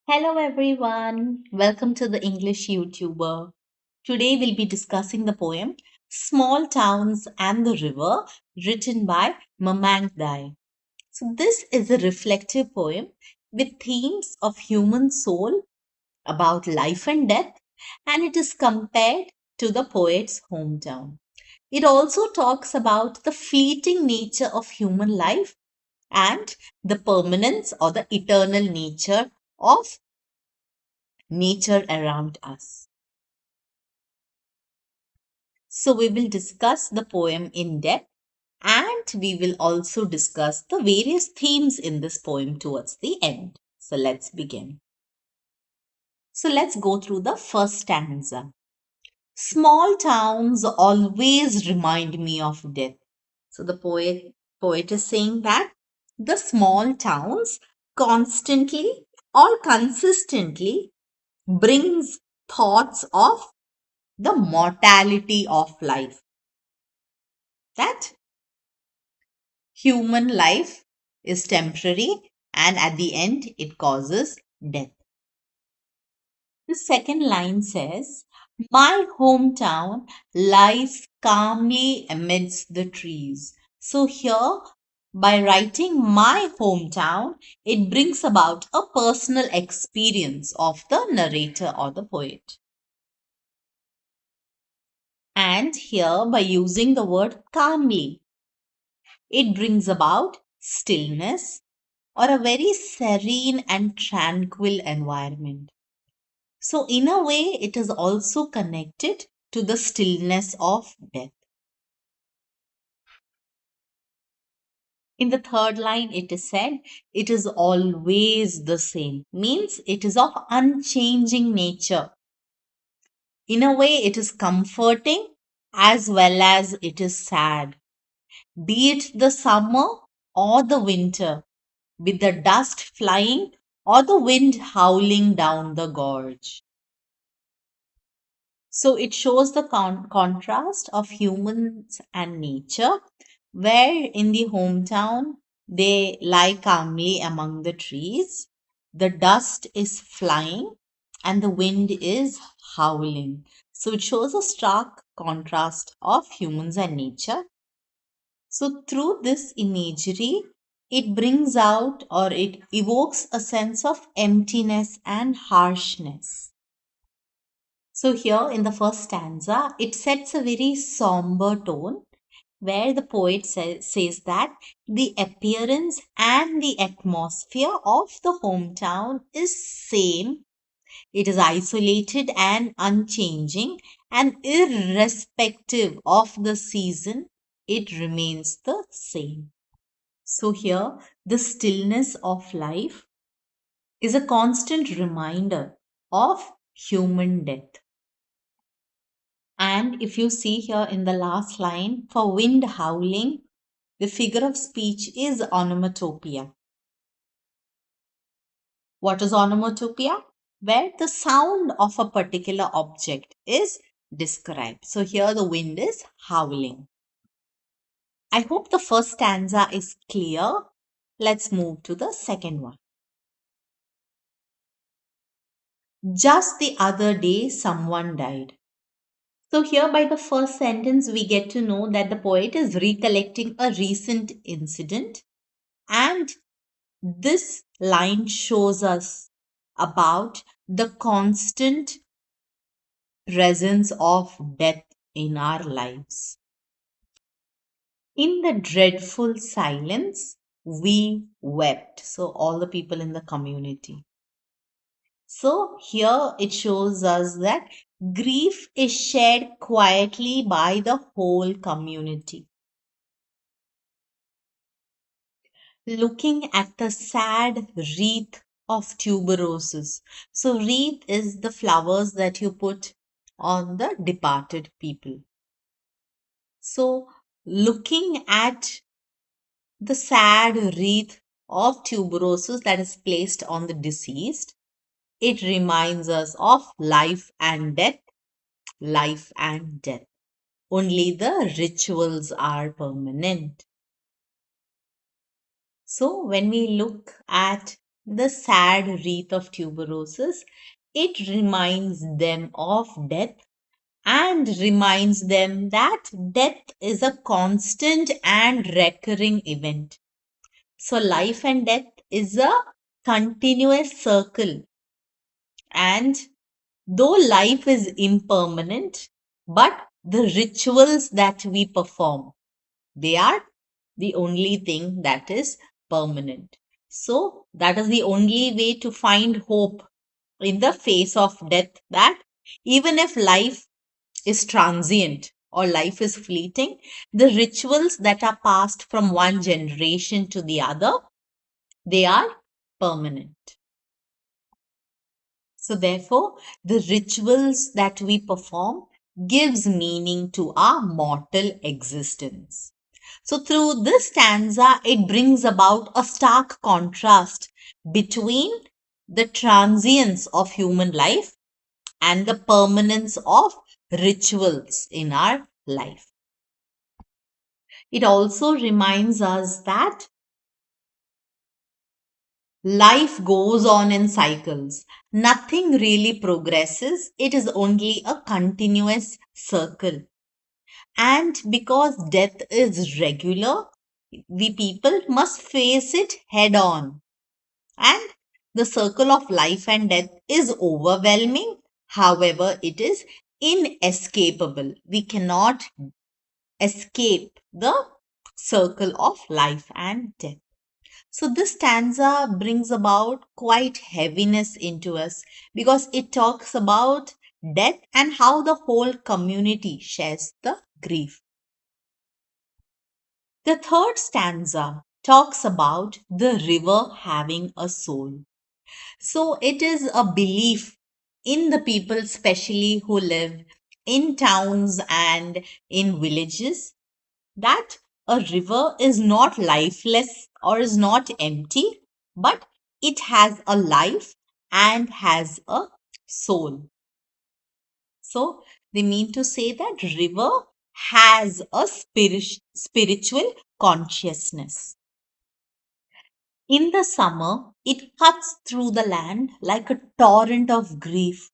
Hello everyone, welcome to the English YouTuber. Today we'll be discussing the poem Small Towns and the River, written by Mamang Dai. So this is a reflective poem with themes of human soul, about life and death, and it is compared to the poet's hometown. It also talks about the fleeting nature of human life and the permanence or the eternal nature of nature around us. So, we will discuss the poem in depth and we will also discuss the various themes in this poem towards the end. So, let's begin. So, let's go through the first stanza. Small towns always remind me of death. So, the poet is saying that the small towns constantly or consistently brings thoughts of the mortality of life, that human life is temporary and at the end it causes death. The second line says, my hometown lies calmly amidst the trees. So here, by writing my hometown, it brings about a personal experience of the narrator or the poet. And here, by using the word calmly, it brings about stillness or a very serene and tranquil environment. So, in a way, it is also connected to the stillness of death. In the third line, it is said, it is always the same, means it is of unchanging nature. In a way, it is comforting as well as it is sad. Be it the summer or the winter, with the dust flying or the wind howling down the gorge. So it shows the contrast of humans and nature, where in the hometown they lie calmly among the trees, the dust is flying, and the wind is howling. So it shows a stark contrast of humans and nature. So, through this imagery, it brings out or it evokes a sense of emptiness and harshness. So, here in the first stanza, it sets a very somber tone where the poet says that the appearance and the atmosphere of the hometown is same. It is isolated and unchanging, and irrespective of the season, it remains the same. So, here, the stillness of life is a constant reminder of human death. And if you see here in the last line, for wind howling, the figure of speech is onomatopoeia. What is onomatopoeia? Where the sound of a particular object is described. So, here the wind is howling. I hope the first stanza is clear. Let's move to the second one. Just the other day, someone died. So, here by the first sentence, we get to know that the poet is recollecting a recent incident, and this line shows us about the constant presence of death in our lives. In the dreadful silence, we wept. So, all the people in the community. So, here it shows us that grief is shared quietly by the whole community. Looking at the sad wreath of tuberoses. So, wreath is the flowers that you put on the departed people. So, looking at the sad wreath of tuberoses that is placed on the deceased, it reminds us of life and death, life and death. Only the rituals are permanent. So, when we look at the sad wreath of tuberoses, it reminds them of death and reminds them that death is a constant and recurring event. So, life and death is a continuous circle. And though life is impermanent, but the rituals that we perform, they are the only thing that is permanent. So, that is the only way to find hope in the face of death, that even if life is transient or life is fleeting, the rituals that are passed from one generation to the other, they are permanent. So therefore, the rituals that we perform gives meaning to our mortal existence. So through this stanza, it brings about a stark contrast between the transience of human life and the permanence of rituals in our life. It also reminds us that life goes on in cycles. Nothing really progresses. It is only a continuous circle. And because death is regular, we people must face it head on. And the circle of life and death is overwhelming. However, it is inescapable. We cannot escape the circle of life and death. So, this stanza brings about quite heaviness into us because it talks about death and how the whole community shares the grief. The third stanza talks about the river having a soul. So, it is a belief in the people, especially who live in towns and in villages, that a river is not lifeless or is not empty, but it has a life and has a soul. So they mean to say that river has a spiritual consciousness. In the summer, it cuts through the land like a torrent of grief.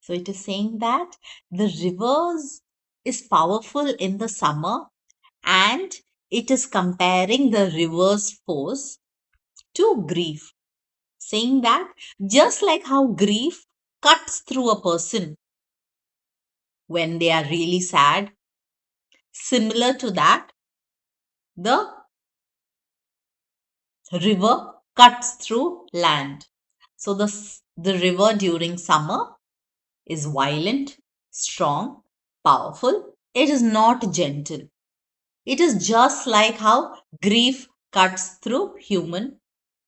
So it is saying that the rivers is powerful in the summer, and it is comparing the river's force to grief, saying that just like how grief cuts through a person when they are really sad, similar to that, the river cuts through land. So the river during summer is violent, strong, powerful. It is not gentle. It is just like how grief cuts through human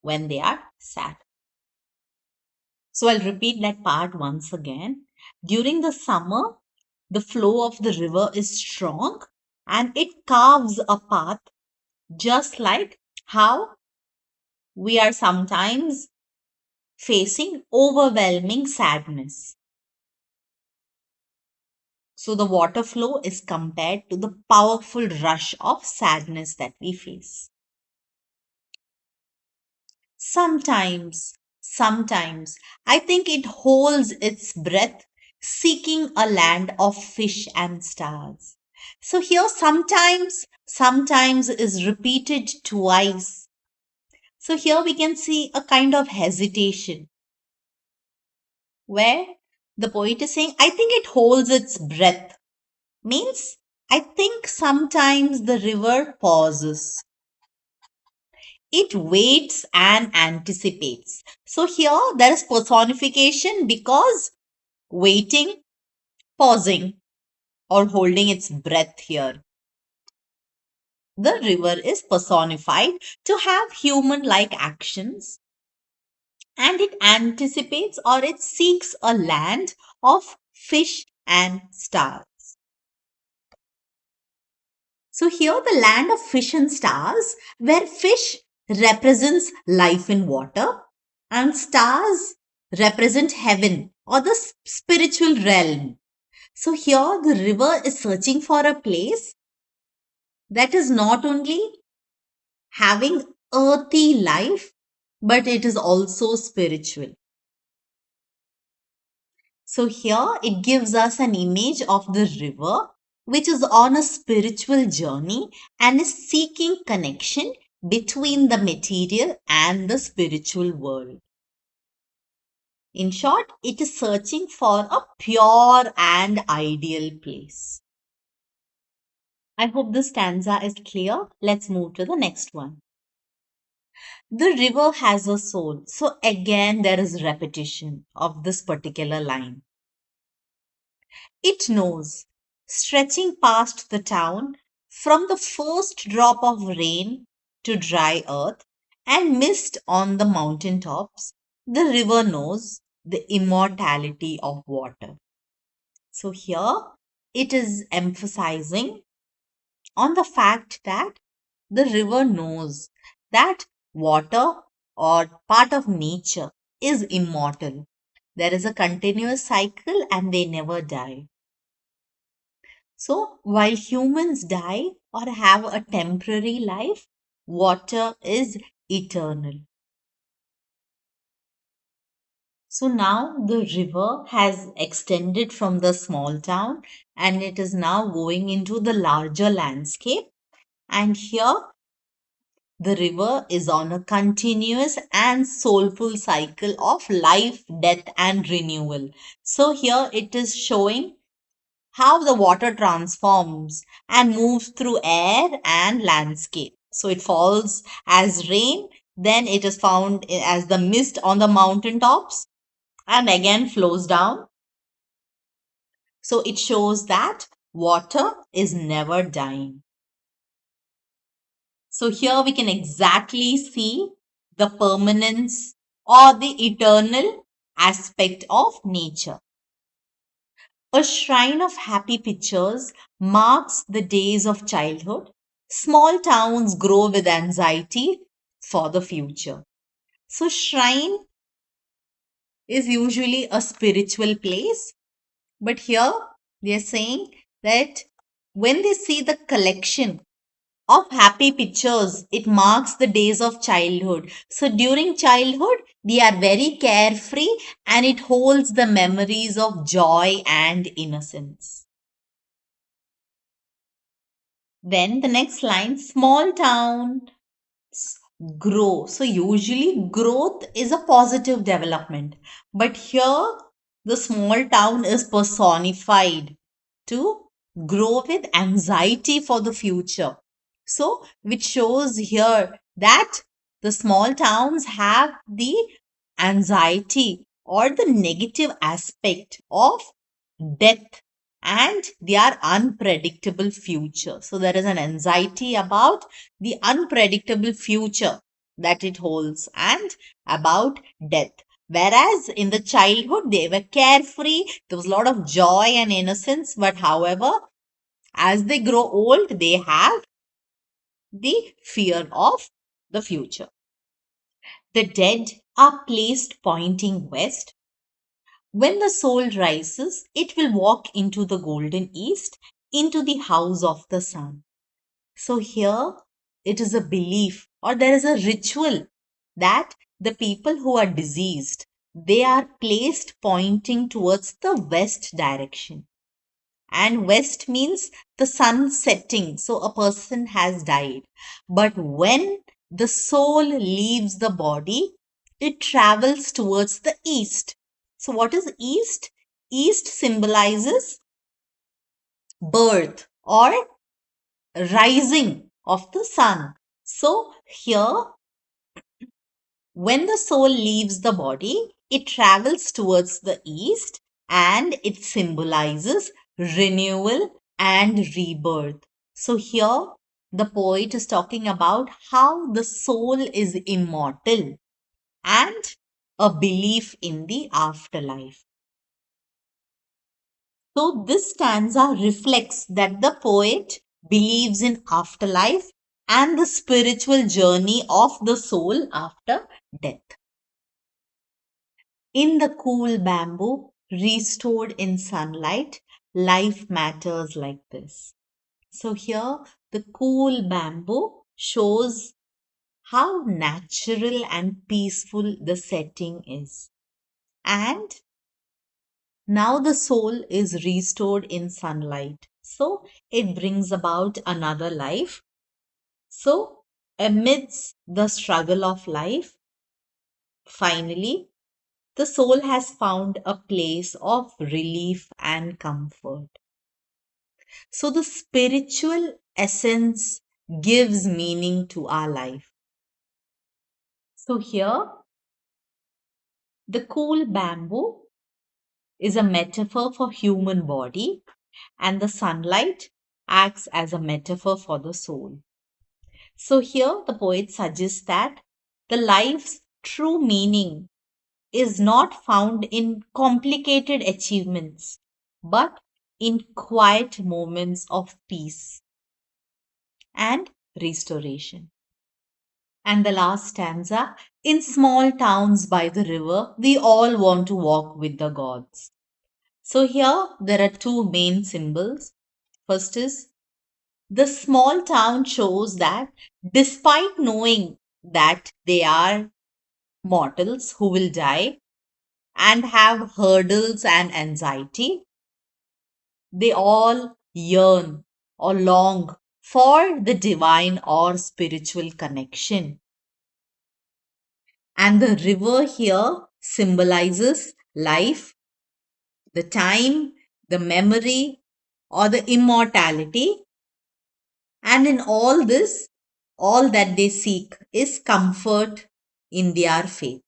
when they are sad. So I'll repeat that part once again. During the summer, the flow of the river is strong and it carves a path, just like how we are sometimes facing overwhelming sadness. So the water flow is compared to the powerful rush of sadness that we face. Sometimes, I think it holds its breath, seeking a land of fish and stars. So here sometimes is repeated twice. So here we can see a kind of hesitation where the poet is saying, I think it holds its breath. Means, I think sometimes the river pauses. It waits and anticipates. So here there is personification because waiting, pausing, or holding its breath here. The river is personified to have human like actions, and it anticipates or it seeks a land of fish and stars. So here the land of fish and stars, where fish represents life in water and stars represent heaven or the spiritual realm. So here the river is searching for a place that is not only having earthy life but it is also spiritual. So here it gives us an image of the river which is on a spiritual journey and is seeking connection between the material and the spiritual world. In short, it is searching for a pure and ideal place. I hope this stanza is clear. Let's move to the next one. The river has a soul. So again, there is repetition of this particular line. It knows, stretching past the town, from the first drop of rain to dry earth and mist on the mountain tops, the river knows the immortality of water. So here it is emphasizing on the fact that the river knows that water or part of nature is immortal. There is a continuous cycle and they never die. So, while humans die or have a temporary life, water is eternal. So, now the river has extended from the small town and it is now going into the larger landscape. And here, the river is on a continuous and soulful cycle of life, death, and renewal. So, here it is showing how the water transforms and moves through air and landscape. So it falls as rain, then it is found as the mist on the mountain tops, and again flows down. So it shows that water is never dying. So here we can exactly see the permanence or the eternal aspect of nature. A shrine of happy pictures marks the days of childhood. Small towns grow with anxiety for the future. So, shrine is usually a spiritual place, but here they are saying that when they see the collection of happy pictures, it marks the days of childhood. So, during childhood, they are very carefree and it holds the memories of joy and innocence. Then the next line, small towns grow. So usually growth is a positive development. But here the small town is personified to grow with anxiety for the future. So which shows here that the small towns have the anxiety or the negative aspect of death and their unpredictable future. So there is an anxiety about the unpredictable future that it holds and about death. Whereas in the childhood, they were carefree, there was a lot of joy and innocence, but however, as they grow old, they have the fear of the future. The dead are placed pointing west. When the soul rises, it will walk into the golden east, into the house of the sun. So here it is a belief or there is a ritual that the people who are deceased, they are placed pointing towards the west direction. And west means the sun setting. So a person has died. But when the soul leaves the body, it travels towards the east. So what is east? East symbolizes birth or rising of the sun. So here, when the soul leaves the body, it travels towards the east and it symbolizes renewal and rebirth. So here, the poet is talking about how the soul is immortal and a belief in the afterlife. So this stanza reflects that the poet believes in afterlife and the spiritual journey of the soul after death. In the cool bamboo, restored in sunlight, life matters like this. So here the cool bamboo shows how natural and peaceful the setting is. And now the soul is restored in sunlight. So it brings about another life. So, amidst the struggle of life, finally, the soul has found a place of relief and comfort. So, the spiritual essence gives meaning to our life. So, here, the cool bamboo is a metaphor for human body, and the sunlight acts as a metaphor for the soul. So, here, the poet suggests that the life's true meaning is not found in complicated achievements, but in quiet moments of peace and restoration. And the last stanza, in small towns by the river, we all want to walk with the gods. So here there are two main symbols. First is the small town shows that despite knowing that they are mortals who will die, and have hurdles and anxiety, they all yearn or long for the divine or spiritual connection. And the river here symbolizes life, the time, the memory, or the immortality. And in all this, all that they seek is comfort in their faith.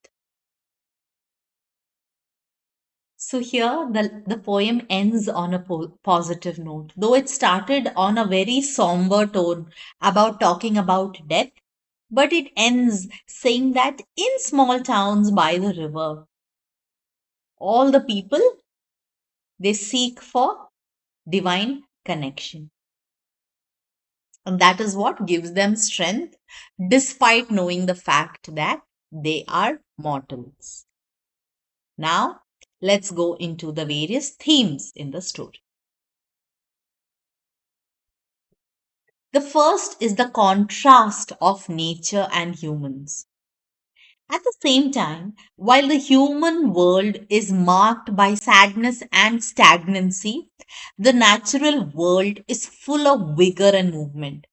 So here the poem ends on a positive note. Though it started on a very somber tone about talking about death, but it ends saying that in small towns by the river, all the people they seek for divine connection. And that is what gives them strength despite knowing the fact that they are mortals. Now, let's go into the various themes in the story. The first is the contrast of nature and humans. At the same time, while the human world is marked by sadness and stagnancy, the natural world is full of vigor and movement.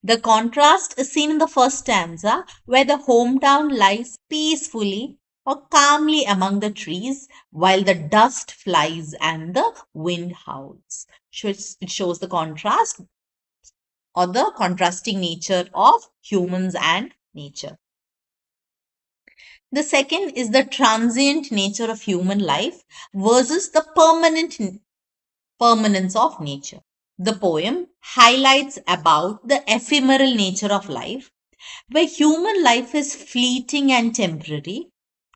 The contrast is seen in the first stanza, where the hometown lies peacefully or calmly among the trees while the dust flies and the wind howls. It shows the contrast or the contrasting nature of humans and nature. The second is the transient nature of human life versus the permanence of nature. The poem highlights about the ephemeral nature of life, where human life is fleeting and temporary,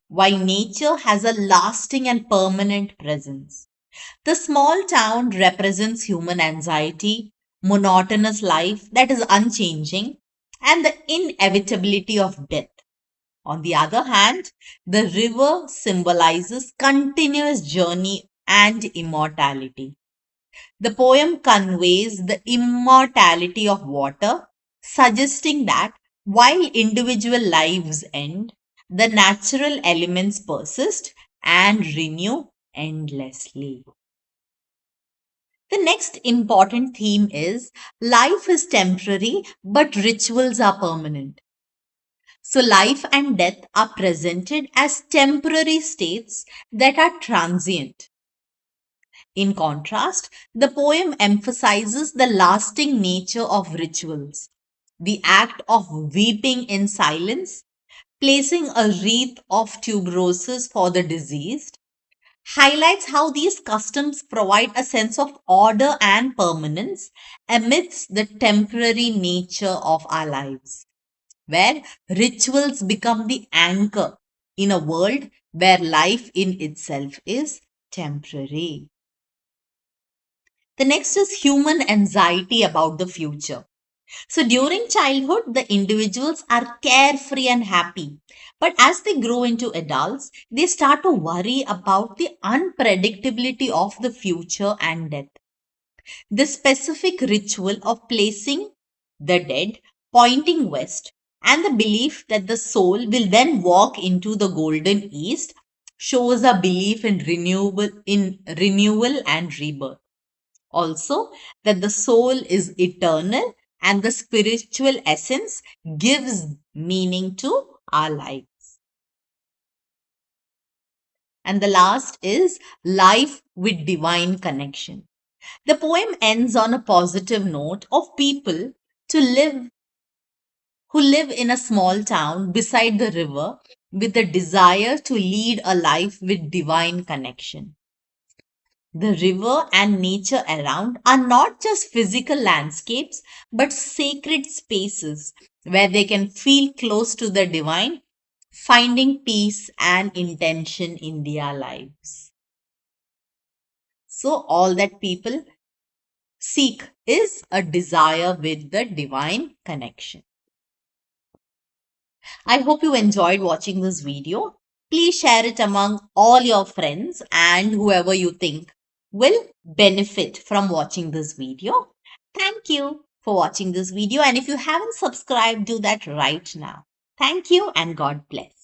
while nature has a lasting and permanent presence. The small town represents human anxiety, monotonous life that is unchanging, and the inevitability of death. On the other hand, the river symbolizes continuous journey and immortality. The poem conveys the immortality of water, suggesting that while individual lives end, the natural elements persist and renew endlessly. The next important theme is life is temporary, but rituals are permanent. So, life and death are presented as temporary states that are transient. In contrast, the poem emphasizes the lasting nature of rituals. The act of weeping in silence, placing a wreath of tuberoses for the deceased, highlights how these customs provide a sense of order and permanence amidst the temporary nature of our lives, where rituals become the anchor in a world where life in itself is temporary. The next is human anxiety about the future. So during childhood, the individuals are carefree and happy. But as they grow into adults, they start to worry about the unpredictability of the future and death. The specific ritual of placing the dead pointing west And the belief that the soul will then walk into the golden east shows a belief in renewal and rebirth. Also, that the soul is eternal and the spiritual essence gives meaning to our lives. And the last is life with divine connection. The poem ends on a positive note of people to live who live in a small town beside the river with the desire to lead a life with divine connection. The river and nature around are not just physical landscapes, but sacred spaces where they can feel close to the divine, finding peace and intention in their lives. So, all that people seek is a desire with the divine connection. I hope you enjoyed watching this video. Please share it among all your friends and whoever you think will benefit from watching this video. Thank you for watching this video. And if you haven't subscribed, do that right now. Thank you and God bless.